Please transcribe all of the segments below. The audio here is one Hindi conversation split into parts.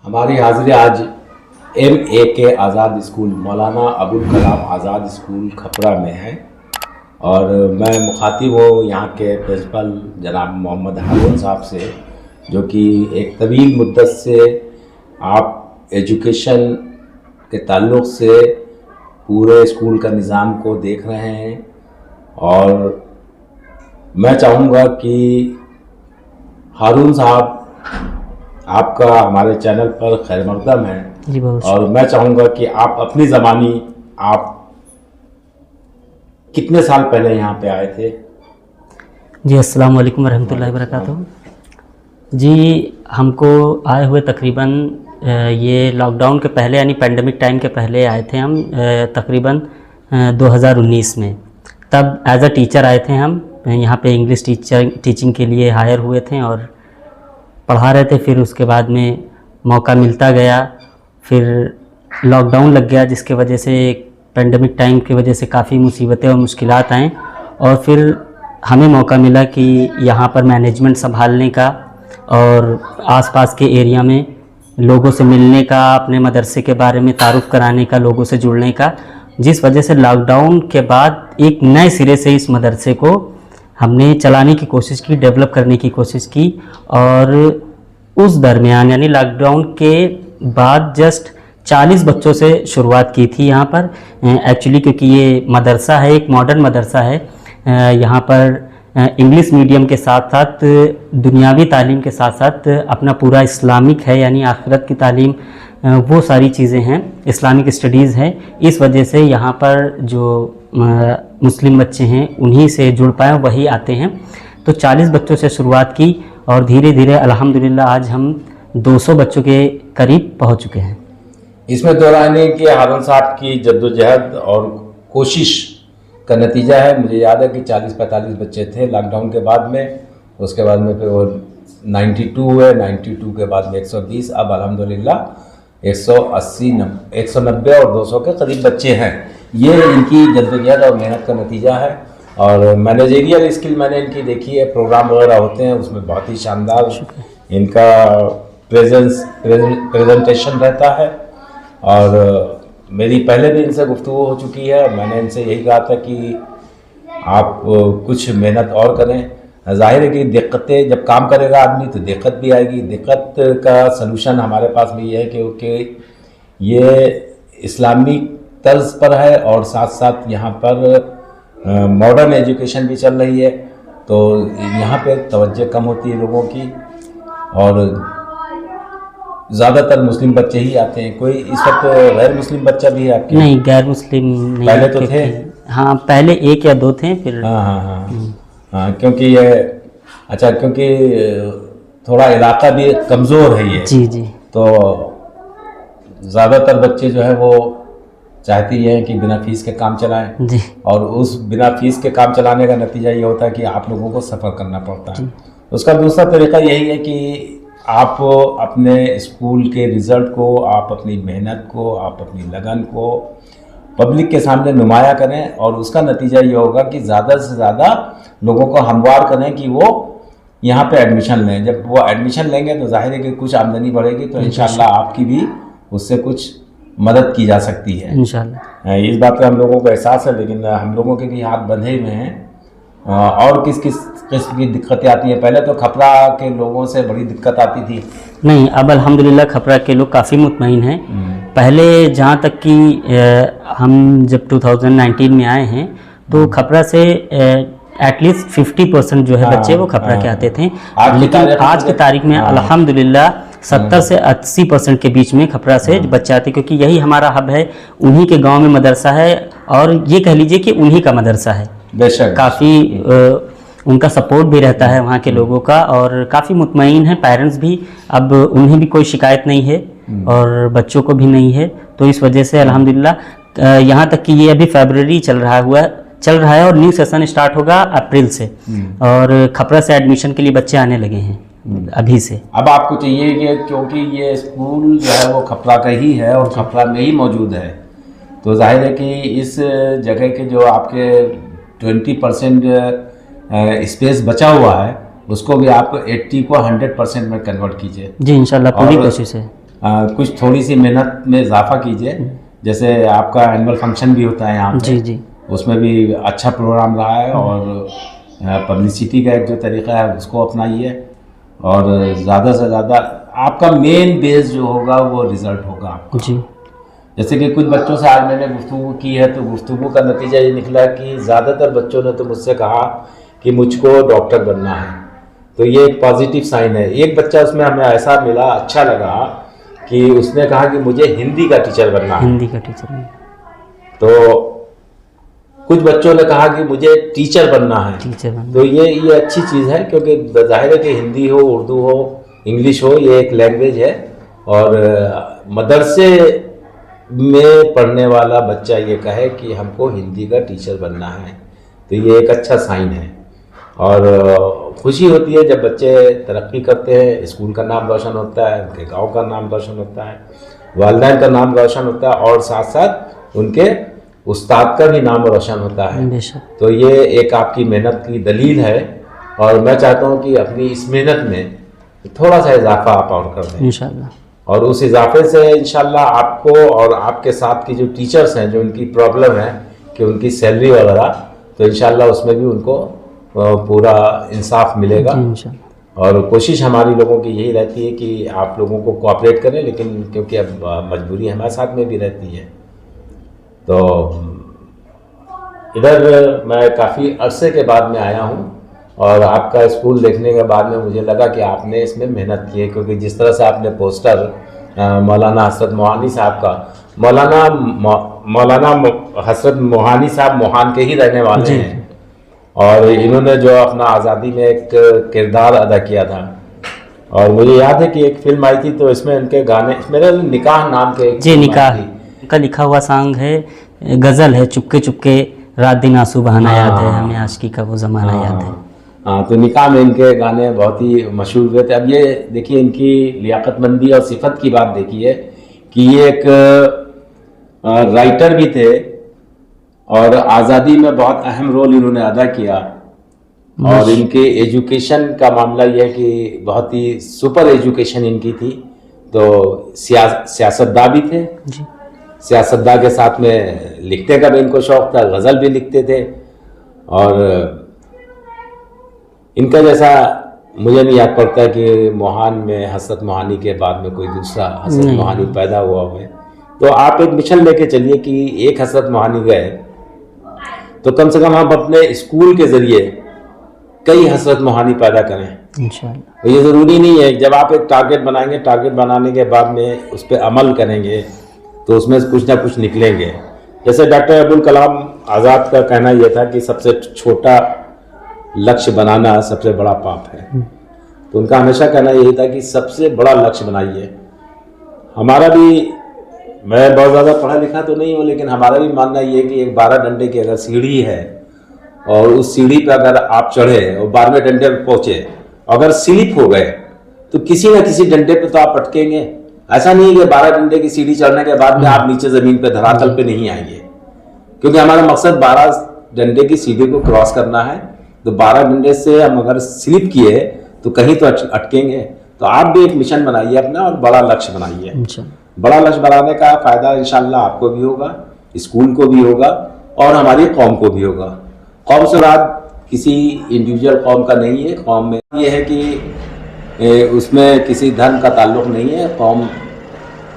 हमारी हाजिरी आज MAK आज़ाद स्कूल मौलाना अबुल कलाम आज़ाद स्कूल खपरा में है और मैं मुखातिब हूँ यहाँ के प्रिंसिपल जनाब मोहम्मद हारून साहब से, जो कि एक तवील मुद्दत से आप एजुकेशन के ताल्लुक़ से पूरे स्कूल का निज़ाम को देख रहे हैं। और मैं चाहूँगा कि हारून साहब, आपका हमारे चैनल पर खैर मक़दम है जी। और मैं चाहूँगा कि आप अपनी ज़बानी, आप कितने साल पहले यहाँ पे आए थे? जी, अस्सलाम वालेकुम रहमतुल्लाहि व बरकातुहू। जी, हमको आए हुए तकरीबन ये लॉकडाउन के पहले यानी पेंडेमिक टाइम के पहले आए थे हम, तकरीबन 2019 में। तब एज अ टीचर आए थे हम यहाँ पे, इंग्लिश टीचिंग के लिए हायर हुए थे और पढ़ा रहे थे। फिर उसके बाद में मौका मिलता गया, फिर लॉकडाउन लग गया, जिसके वजह से पेंडेमिक टाइम की वजह से काफ़ी मुसीबतें और मुश्किलात आएँ और फिर हमें मौका मिला कि यहाँ पर मैनेजमेंट संभालने का और आसपास के एरिया में लोगों से मिलने का, अपने मदरसे के बारे में तारुफ़ कराने का, लोगों से जुड़ने का, जिस वजह से लॉकडाउन के बाद एक नए सिरे से इस मदरसे को हमने चलाने की कोशिश की, डेवलप करने की कोशिश की। और उस दरमियान यानी लॉकडाउन के बाद जस्ट 40 बच्चों से शुरुआत की थी यहाँ पर एक्चुअली, क्योंकि ये मदरसा है, एक मॉडर्न मदरसा है। यहाँ पर इंग्लिश मीडियम के साथ साथ दुनियावी तालीम के साथ साथ अपना पूरा इस्लामिक है, यानी आखिरत की तालीम, वो सारी चीज़ें हैं, इस्लामिक स्टडीज़ हैं। इस वजह से यहाँ पर जो मुस्लिम बच्चे हैं उन्हीं से जुड़ पाए, वही आते हैं। तो 40 बच्चों से शुरुआत की और धीरे धीरे अल्हम्दुलिल्लाह आज हम 200 बच्चों के करीब पहुँच चुके हैं। इसमें दो राय नहीं कि हारून साहब की जद्दोजहद और कोशिश का नतीजा है। मुझे याद है कि 40-45 बच्चे थे लॉकडाउन के बाद में, उसके बाद में फिर वो 92 हुए, 92 के बाद में 120, अब अल्हम्दुलिल्लाह 190 और 200 के करीब बच्चे हैं। ये इनकी जद्दोजहद और मेहनत का नतीजा है। और मैनेजरियल स्किल मैंने इनकी देखी है, प्रोग्राम वगैरह होते हैं उसमें बहुत ही शानदार इनका प्रेजेंटेशन रहता है। और मेरी पहले भी इनसे गुफ्तगू हो चुकी है, मैंने इनसे यही कहा था कि आप कुछ मेहनत और करें। जाहिर है कि दिक्कतें, जब काम करेगा आदमी तो दिक्कत भी आएगी। दिक्कत का सलूशन हमारे पास भी ये है क्योंकि ये इस्लामिक तर्ज पर है और साथ साथ यहाँ पर मॉडर्न एजुकेशन भी चल रही है, तो यहाँ पे तवज्जो कम होती है लोगों की और ज़्यादातर मुस्लिम बच्चे ही आते हैं। कोई इस वक्त गैर मुस्लिम बच्चा भी है आपके? नहीं, गैर मुस्लिम नहीं। पहले तो थे? हाँ, पहले 1 या 2 थे, फिर हाँ, क्योंकि ये अच्छा, क्योंकि थोड़ा इलाका भी कमज़ोर है ये। जी जी। तो ज़्यादातर बच्चे जो है वो चाहती हैं कि बिना फीस के काम चलाएं जी। और उस बिना फीस के काम चलाने का नतीजा ये होता है कि आप लोगों को सफ़र करना पड़ता है। उसका दूसरा तरीका यही है कि आप अपने स्कूल के रिज़ल्ट को, आप अपनी मेहनत को, आप अपनी लगन को पब्लिक के सामने नुमाया करें और उसका नतीजा ये होगा कि ज़्यादा से ज़्यादा लोगों को हमवार करें कि वो यहाँ पे एडमिशन लें। जब वो एडमिशन लेंगे तो जाहिर है कि कुछ आमदनी बढ़ेगी, तो इंशाल्लाह आपकी भी उससे कुछ मदद की जा सकती है इंशाल्लाह। इस बात का हम लोगों को एहसास है, लेकिन हम लोगों के भी हाथ बंधे हुए हैं। और किस किस किस्म की दिक्कतें आती हैं? पहले तो खपरा के लोगों से बड़ी दिक्कत आती थी। नहीं, अब अल्हम्दुलिल्लाह खपरा के लोग काफ़ी मुतमईन हैं। पहले जहाँ तक कि हम जब 2019 में आए हैं तो खपरा से एटलीस्ट 50% जो है बच्चे वो खपरा के आते थे, लेकिन आज की तारीख में अल्हम्दुलिल्लाह 70 से 80% के बीच में खपरा से बच्चे आते, क्योंकि यही हमारा हब है, उन्हीं के गांव में मदरसा है और ये कह लीजिए कि उन्हीं का मदरसा है। बेशक काफ़ी उनका सपोर्ट भी रहता है वहाँ के लोगों का और काफ़ी मुतमईन है पेरेंट्स भी। अब उन्हें भी कोई शिकायत नहीं है और बच्चों को भी नहीं है, तो इस वजह से अल्हम्दुलिल्लाह यहाँ तक कि ये अभी फरवरी चल रहा है और न्यू सेशन स्टार्ट होगा अप्रैल से, और खपरा से एडमिशन के लिए बच्चे आने लगे हैं अभी से। अब आपको चाहिए कि क्योंकि ये स्कूल जो है वो खपरा का ही है और खपरा में ही मौजूद है, तो जाहिर है कि इस जगह के जो आपके 20% स्पेस बचा हुआ है उसको भी आप 80 को 100% में कन्वर्ट कीजिए। जी इंशाल्लाह, पूरी कोशिश है। कुछ थोड़ी सी मेहनत में इजाफा कीजिए। जैसे आपका एनुअल फंक्शन भी होता है यहाँ पे, जी जी उसमें भी अच्छा प्रोग्राम रहा है, और पब्लिसिटी का एक जो तरीका है उसको अपनाइए, और ज़्यादा से ज़्यादा आपका मेन बेस जो होगा वो रिज़ल्ट होगा आपका। जी। जैसे कि कुछ बच्चों से आज मैंने गुफ्तगू की है, तो गुफ्तगू का नतीजा ये निकला कि ज़्यादातर बच्चों ने तो मुझसे कहा कि मुझको डॉक्टर बनना है, तो ये एक पॉजिटिव साइन है। एक बच्चा उसमें हमें ऐसा मिला, अच्छा लगा कि उसने कहा कि मुझे हिंदी का टीचर बनना है। हिंदी का टीचर है। तो कुछ बच्चों ने कहा कि मुझे टीचर बनना है। टीचर बनना। तो ये अच्छी चीज़ है, क्योंकि जाहिर है कि हिंदी हो, उर्दू हो, इंग्लिश हो, ये एक लैंग्वेज है, और मदरसे में पढ़ने वाला बच्चा ये कहे कि हमको हिंदी का टीचर बनना है, तो ये एक अच्छा साइन है। और खुशी होती है जब बच्चे तरक्की करते हैं, स्कूल का नाम रोशन होता है, उनके गांव का नाम रोशन होता है, वालिदैन का नाम रोशन होता है, और साथ साथ उनके उस्ताद का भी नाम रोशन होता है। तो ये एक आपकी मेहनत की दलील है, और मैं चाहता हूँ कि अपनी इस मेहनत में थोड़ा सा इजाफा आप और कर दें इंशाल्लाह, और उस इजाफे से इंशाल्लाह आपको और आपके साथ की जो टीचर्स हैं, जो उनकी प्रॉब्लम है कि उनकी सैलरी वगैरह, तो इंशाल्लाह उसमें भी उनको पूरा इंसाफ मिलेगा। और कोशिश हमारी लोगों की यही रहती है कि आप लोगों को कोऑपरेट करें, लेकिन क्योंकि अब मजबूरी हमारे साथ में भी रहती है। तो इधर मैं काफ़ी अरसे के बाद में आया हूँ, और आपका स्कूल देखने के बाद में मुझे लगा कि आपने इसमें मेहनत की है, क्योंकि जिस तरह से आपने पोस्टर मौलाना हसरत मोहानी साहब का, मौलाना हसरत मोहानी साहब मोहान के ही रहने वाले हैं, और इन्होंने जो अपना आज़ादी में एक किरदार अदा किया था, और मुझे याद है कि एक फिल्म आई थी, तो इसमें उनके गाने, मेरे निकाह नाम के जी निकाह का लिखा हुआ सॉन्ग है, गज़ल है, चुपके चुपके रात दिन आंसू बहाना याद है, हमें आशिकी का वो ज़माना याद है। हाँ, तो निकाह में इनके गाने बहुत ही मशहूर हुए थे। अब ये देखिए इनकी लियाकतमंदी और सिफत की बात देखिए कि ये एक राइटर भी थे, और आज़ादी में बहुत अहम रोल इन्होंने अदा किया, और इनके एजुकेशन का मामला यह है कि बहुत ही सुपर एजुकेशन इनकी थी। तो सियासतदान भी थे, सियासतदान के साथ में लिखने का भी इनको शौक था, गज़ल भी लिखते थे, और इनका जैसा मुझे नहीं याद पड़ता कि मोहान में हसरत मोहानी के बाद में कोई दूसरा हसरत मोहानी पैदा हुआ हो। तो आप एक मिशन लेके चलिए कि एक हसरत मोहानी गए, तो कम से कम आप अपने स्कूल के ज़रिए कई हसरत मोहानी पैदा करें इंशाअल्लाह। तो ये ज़रूरी नहीं है, जब आप एक टारगेट बनाएंगे, टारगेट बनाने के बाद में उस पर अमल करेंगे, तो उसमें कुछ ना कुछ निकलेंगे। जैसे डॉक्टर अब्दुल कलाम आज़ाद का कहना यह था कि सबसे छोटा लक्ष्य बनाना सबसे बड़ा पाप है, तो उनका हमेशा कहना यही था कि सबसे बड़ा लक्ष्य बनाइए। हमारा भी, मैं बहुत ज़्यादा पढ़ा लिखा तो नहीं हूँ, लेकिन हमारा भी मानना ये है कि एक 12 डंडे की अगर सीढ़ी है, और उस सीढ़ी पर अगर आप चढ़े और 12वें डंडे पर पहुँचे, अगर स्लिप हो गए तो किसी न किसी डंडे पे तो आप अटकेंगे। ऐसा नहीं है कि 12 डंडे की सीढ़ी चढ़ने के बाद में आप नीचे ज़मीन पे धरातल पे नहीं आएंगे, क्योंकि हमारा मकसद 12 डंडे की सीढ़ी को क्रॉस करना है। तो 12 डंडे से हम अगर स्लिप किए तो कहीं तो अटकेंगे। तो आप भी एक मिशन बनाइए अपना, और बड़ा लक्ष्य बनाइए। बड़ा लक्ष्य बनाने का फ़ायदा इंशाल्लाह आपको भी होगा, स्कूल को भी होगा, और हमारी कौम को भी होगा। कौम से रात किसी इंडिविजुअल कौम का नहीं है, कौम में ये है कि उसमें किसी धर्म का ताल्लुक़ नहीं है, कौम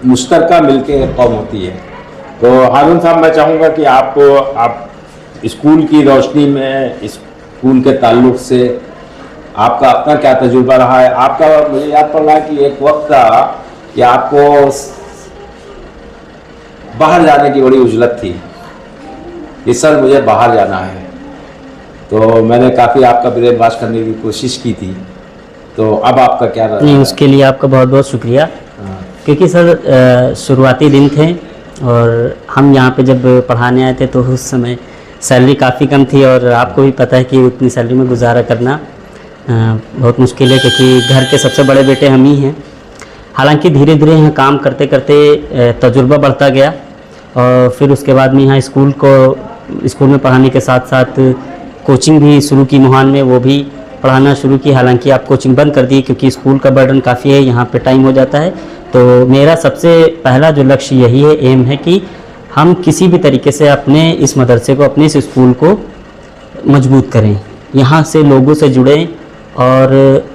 मुश्तरका मिलके कौम होती है। तो हारून साहब, मैं चाहूँगा कि आप स्कूल की रोशनी में, स्कूल के ताल्लुक़ से आपका अपना क्या तजुर्बा रहा है। आपका, मुझे याद पड़ रहा है कि एक वक्त था कि आपको बाहर जाने की बड़ी उजलत थी कि सर मुझे बाहर जाना है, तो मैंने काफ़ी आपका ब्रेन वॉश करने की कोशिश की थी। तो अब आपका क्या रहा? नहीं, उसके लिए आपका बहुत बहुत शुक्रिया। क्योंकि सर शुरुआती दिन थे, और हम यहाँ पे जब पढ़ाने आए थे तो उस समय सैलरी काफ़ी कम थी, और आपको भी पता है कि उतनी सैलरी में गुजारा करना बहुत मुश्किल है, क्योंकि घर के सबसे बड़े बेटे हम ही हैं। हालांकि धीरे धीरे यहाँ काम करते करते तजुर्बा बढ़ता गया, और फिर उसके बाद में यहाँ स्कूल में पढ़ाने के साथ साथ कोचिंग भी शुरू की मोहान में, वो भी पढ़ाना शुरू की। हालांकि आप कोचिंग बंद कर दी क्योंकि स्कूल का बर्डन काफ़ी है, यहाँ पे टाइम हो जाता है। तो मेरा सबसे पहला जो लक्ष्य यही है, एम है कि हम किसी भी तरीके से अपने इस मदरसे को, अपने इस स्कूल को मजबूत करें, यहाँ से लोगों से जुड़ें। और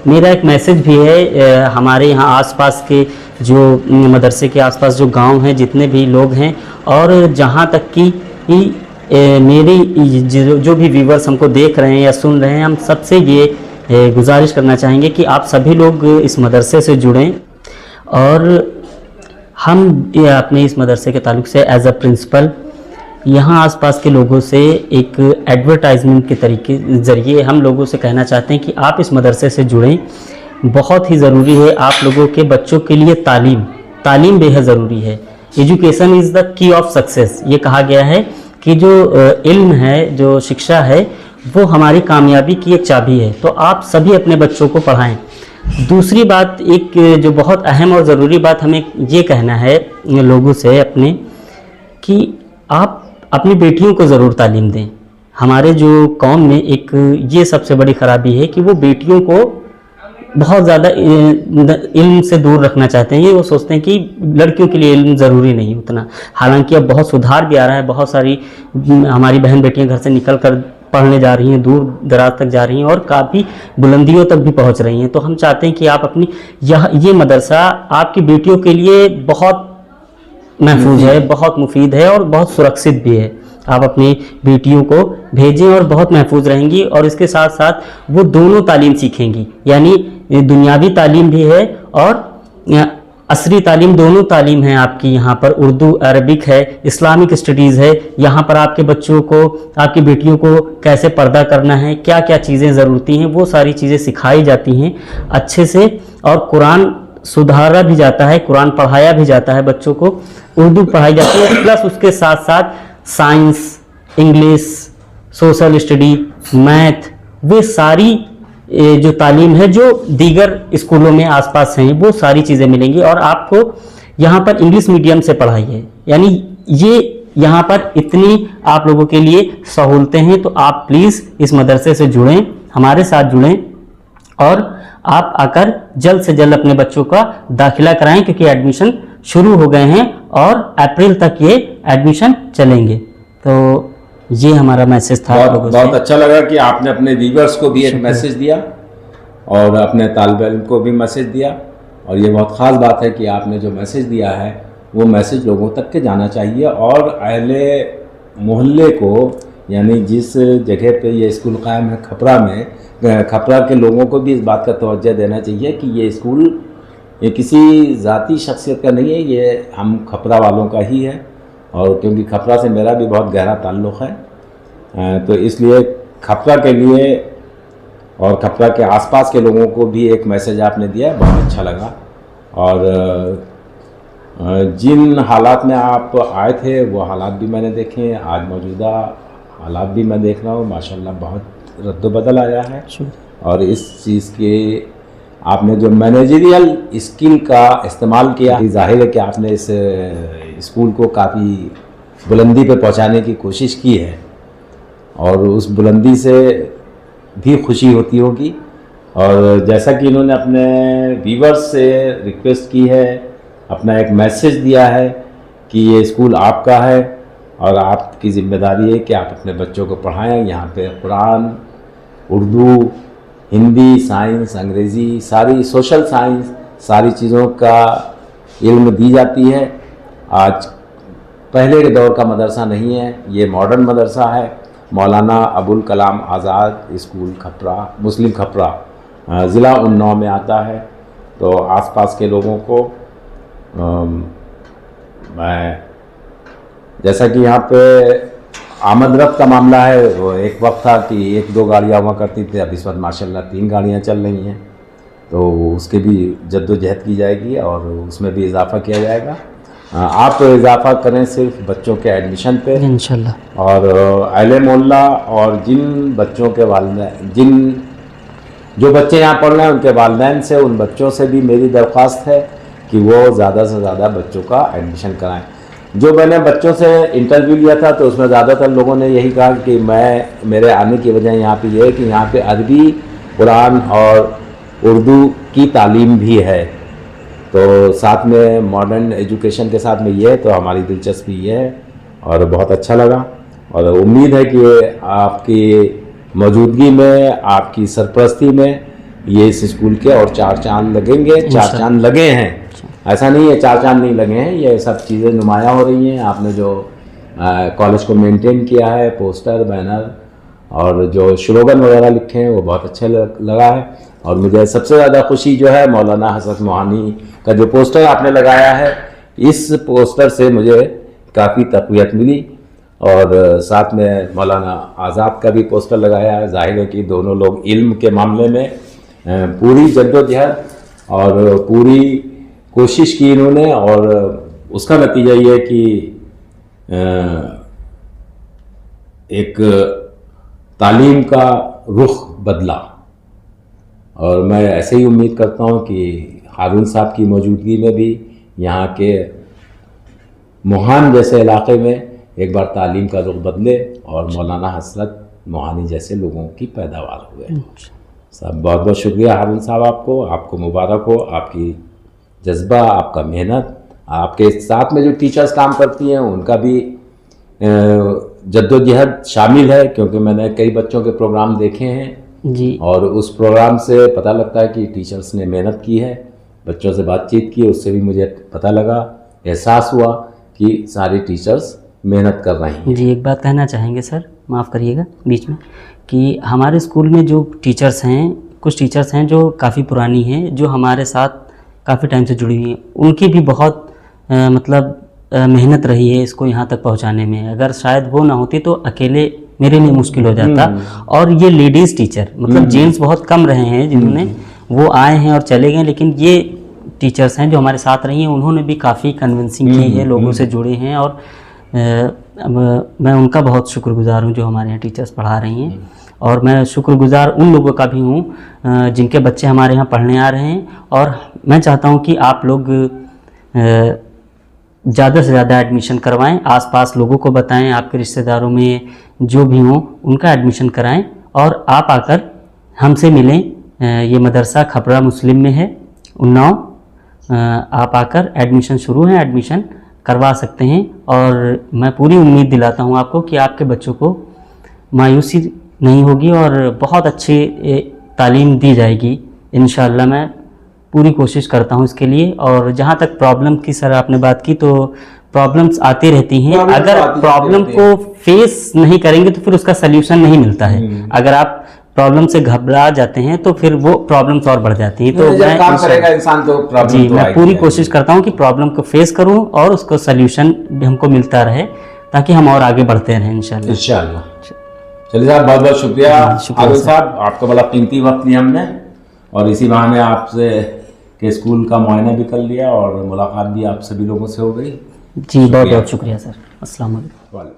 मेरा एक मैसेज भी है हमारे यहाँ आसपास के जो मदरसे के आसपास जो गांव हैं, जितने भी लोग हैं, और जहाँ तक कि मेरी जो भी व्यूवर्स हमको देख रहे हैं या सुन रहे हैं, हम सबसे ये गुजारिश करना चाहेंगे कि आप सभी लोग इस मदरसे से जुड़ें। और हम अपने इस मदरसे के ताल्लुक़ से एज अ प्रिंसिपल यहाँ आसपास के लोगों से एक एडवर्टाइजमेंट के तरीके ज़रिए हम लोगों से कहना चाहते हैं कि आप इस मदरसे से जुड़ें। बहुत ही ज़रूरी है आप लोगों के बच्चों के लिए तालीम बेहद ज़रूरी है। Education is the key of success. ये कहा गया है कि जो इल्म है, जो शिक्षा है, वो हमारी कामयाबी की एक चाबी है। तो आप सभी अपने बच्चों को पढ़ाएं। दूसरी बात, एक जो बहुत अहम और ज़रूरी बात हमें ये कहना है लोगों से अपने, कि आप अपनी बेटियों को ज़रूर तालीम दें। हमारे जो कौम में एक ये सबसे बड़ी ख़राबी है कि वो बेटियों को बहुत ज़्यादा इल्म से दूर रखना चाहते हैं। ये वो सोचते हैं कि लड़कियों के लिए इल्म ज़रूरी नहीं उतना। हालांकि अब बहुत सुधार भी आ रहा है, बहुत सारी हमारी बहन बेटियां घर से निकल कर पढ़ने जा रही हैं, दूर दराज तक जा रही हैं और काफ़ी बुलंदियों तक भी पहुंच रही हैं। तो हम चाहते हैं कि आप अपनी ये मदरसा आपकी बेटियों के लिए बहुत महफूज है, बहुत मुफीद है और बहुत सुरक्षित भी है। आप अपनी बेटियों को भेजें और बहुत महफूज रहेंगी, और इसके साथ साथ वो दोनों तालीम सीखेंगी, यानी दुनियावी तालीम भी है और असरी तालीम, दोनों तालीम है आपकी यहाँ पर। उर्दू, अरबिक है, इस्लामिक स्टडीज़ है। यहाँ पर आपके बच्चों को, आपकी बेटियों को कैसे पर्दा करना है, क्या क्या चीज़ें ज़रूरती हैं, वो सारी चीज़ें सिखाई जाती हैं अच्छे से। और कुरान सुधारा भी जाता है, कुरान पढ़ाया भी जाता है बच्चों को, उर्दू पढ़ाई जाती है, प्लस उसके साथ साथ science, English, social study, math, वे सारी जो तालीम है जो दीगर स्कूलों में आसपास हैं, वो सारी चीज़ें मिलेंगी। और आपको यहाँ पर इंग्लिश मीडियम से पढ़ाई है, यानी ये यहाँ पर इतनी आप लोगों के लिए सहूलतें हैं। तो आप प्लीज़ इस मदरसे से जुड़ें, हमारे साथ जुड़ें और आप आकर जल्द से जल्द अपने बच्चों का दाखिला कराएं, क्योंकि एडमिशन शुरू हो गए हैं और अप्रैल तक ये एडमिशन चलेंगे। तो ये हमारा मैसेज था। बहुत अच्छा लगा कि आपने अपने व्यूअर्स को भी एक मैसेज दिया और अपने तालिब इल्म को भी मैसेज दिया। और ये बहुत ख़ास बात है कि आपने जो मैसेज दिया है वो मैसेज लोगों तक के जाना चाहिए। और अहले मोहल्ले को, यानी जिस जगह पे ये स्कूल कायम है खपरा में, खपरा के लोगों को भी इस बात का तवज्जो देना चाहिए कि ये स्कूल ये किसी ज़ाती शख्सियत का नहीं है, ये हम खपरा वालों का ही है। और क्योंकि खपरा से मेरा भी बहुत गहरा ताल्लुक़ है, तो इसलिए खपरा के लिए और खपरा के आसपास के लोगों को भी एक मैसेज आपने दिया है, बहुत अच्छा लगा। और जिन हालात में आप आए थे वो हालात भी मैंने देखे, आज मौजूदा हालात भी मैं देख रहा हूँ, माशाल्लाह बहुत रद्द-बदल आया है। और इस चीज़ के आपने जो मैनेजरियल स्किल का इस्तेमाल किया, जाहिर है कि आपने इस स्कूल को काफ़ी बुलंदी पे पहुंचाने की कोशिश की है और उस बुलंदी से भी खुशी होती होगी। और जैसा कि इन्होंने अपने व्यूअर्स से रिक्वेस्ट की है, अपना एक मैसेज दिया है कि ये स्कूल आपका है और आपकी ज़िम्मेदारी है कि आप अपने बच्चों को पढ़ाएं। यहाँ पे कुरान, उर्दू, हिंदी, साइंस, अंग्रेज़ी, सारी सोशल साइंस, सारी चीज़ों का इल्म दी जाती है। आज पहले के दौर का मदरसा नहीं है, ये मॉडर्न मदरसा है। मौलाना अबुल कलाम आज़ाद स्कूल खपरा, मुस्लिम खपरा, ज़िला उन्नाव में आता है। तो आसपास के लोगों को मैं, जैसा कि यहाँ पे आमद-रफ्त का मामला है, वो एक वक्त था कि 1-2 गाड़ियाँ हुआ करती थी, अब इस वक्त माशाल्लाह 3 गाड़ियाँ चल रही हैं। तो उसके भी जद्दोजहद की जाएगी और उसमें भी इजाफ़ा किया जाएगा। आप तो इजाफ़ा करें सिर्फ बच्चों के एडमिशन पे इंशाल्लाह। और अहले मोहल्ला और जिन बच्चों के वालिदैन, जो बच्चे यहाँ पढ़ रहे हैं उनके वालिदैन से, उन बच्चों से भी मेरी दरख्वास्त है कि वो ज़्यादा से ज़्यादा बच्चों का एडमिशन कराएं। जो मैंने बच्चों से इंटरव्यू लिया था तो उसमें ज़्यादातर लोगों ने यही कहा कि मेरे आने की वजह यहाँ पे ये है कि यहाँ पे अरबी कुरान और उर्दू की तालीम भी है। तो साथ में मॉडर्न एजुकेशन के साथ में ये है, तो हमारी दिलचस्पी ये है और बहुत अच्छा लगा। और उम्मीद है कि आपकी मौजूदगी में, आपकी सरपरस्ती में ये इस स्कूल के और 4 चांद लगेंगे। 4 चांद लगे हैं, ऐसा नहीं है 4 चांद नहीं लगे हैं, ये सब चीज़ें नुमायाँ हो रही हैं। आपने जो कॉलेज को मेंटेन किया है, पोस्टर, बैनर और जो स्लोगन वगैरह लिखे हैं वो बहुत अच्छे लगा है। और मुझे सबसे ज़्यादा खुशी जो है मौलाना हसरत मोहानी का जो पोस्टर आपने लगाया है, इस पोस्टर से मुझे काफ़ी तक़वियत मिली। और साथ में मौलाना आज़ाद का भी पोस्टर लगाया है। जाहिर है कि दोनों लोग इल्म के मामले में पूरी जद्दोजहद और पूरी कोशिश की इन्होंने, और उसका नतीजा ये है कि एक तालीम का रुख बदला। और मैं ऐसे ही उम्मीद करता हूँ कि हारून साहब की मौजूदगी में भी यहाँ के मोहान जैसे इलाके में एक बार तालीम का रुख बदले और मौलाना हसरत मोहानी जैसे लोगों की पैदावार हुए। सब बहुत बहुत शुक्रिया हारून साहब, आपको मुबारक हो, आपकी जज्बा, आपका मेहनत, आपके साथ में जो टीचर्स काम करती हैं उनका भी जद्दोजहद शामिल है, क्योंकि मैंने कई बच्चों के प्रोग्राम देखे हैं जी। और उस प्रोग्राम से पता लगता है कि टीचर्स ने मेहनत की है। बच्चों से बातचीत की, उससे भी मुझे पता लगा, एहसास हुआ कि सारे टीचर्स मेहनत कर रहे हैं। जी, एक बात कहना चाहेंगे सर, माफ़ करिएगा बीच में, कि हमारे स्कूल में जो टीचर्स हैं, कुछ टीचर्स हैं जो काफ़ी पुरानी हैं, जो हमारे साथ काफ़ी टाइम से जुड़ी हुई हैं, उनकी भी बहुत मेहनत रही है इसको यहाँ तक पहुँचाने में। अगर शायद वो ना होती तो अकेले मेरे लिए मुश्किल हो जाता। और ये लेडीज़ टीचर, मतलब जेंट्स बहुत कम रहे हैं जिन्होंने, वो आए हैं और चले गए, लेकिन ये टीचर्स हैं जो हमारे साथ रही हैं, उन्होंने भी काफ़ी कन्विंसिंग की है, लोगों से जुड़े हैं। और मैं उनका बहुत शुक्रगुजार हूँ जो हमारे यहाँ टीचर्स पढ़ा रही हैं। और मैं शुक्रगुजार उन लोगों का भी हूँ जिनके बच्चे हमारे यहाँ पढ़ने आ रहे हैं। और मैं चाहता हूँ कि आप लोग ज़्यादा से ज़्यादा एडमिशन करवाएं, आसपास लोगों को बताएं, आपके रिश्तेदारों में जो भी हों उनका एडमिशन कराएं, और आप आकर हमसे मिलें। ये मदरसा खपरा मुस्लिम में है, उन्नाव। आप आकर एडमिशन शुरू है, एडमिशन करवा सकते हैं। और मैं पूरी उम्मीद दिलाता हूँ आपको कि आपके बच्चों को मायूसी नहीं होगी और बहुत अच्छी तालीम दी जाएगी इंशाअल्लाह। मैं पूरी कोशिश करता हूँ इसके लिए। और जहाँ तक प्रॉब्लम की सर आपने बात की, तो प्रॉब्लम्स आती रहती हैं। अगर प्रॉब्लम को फेस नहीं करेंगे तो फिर उसका सल्यूशन नहीं मिलता है। अगर आप प्रॉब्लम से घबरा जाते हैं तो फिर वो प्रॉब्लम्स और बढ़ जाती हैं। तो मैं काम करेगा इंसान तो प्रॉब्लम तो मैं पूरी कोशिश करता हूँ कि प्रॉब्लम को फेस करूँ और उसको सल्यूशन भी हमको मिलता रहे, ताकि हम और आगे बढ़ते रहें इंशाल्लाह। चलिए साहब, बहुत बहुत शुक्रिया आबिद साहब, आपका बड़ा कीमती वक्त लिया हमने, और इसी बहाने आपसे के स्कूल का मुआयना भी कर लिया और मुलाकात भी आप सभी लोगों से हो गई। जी, बहुत बहुत शुक्रिया सर। अस्सलाम वालेकुम।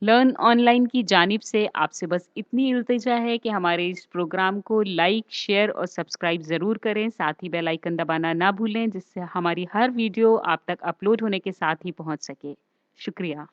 लर्न ऑनलाइन की जानिब से आपसे बस इतनी इल्तिजा है कि हमारे इस प्रोग्राम को लाइक, शेयर और सब्सक्राइब ज़रूर करें। साथ ही बेल आइकन दबाना ना भूलें, जिससे हमारी हर वीडियो आप तक अपलोड होने के साथ ही पहुंच सके। शुक्रिया।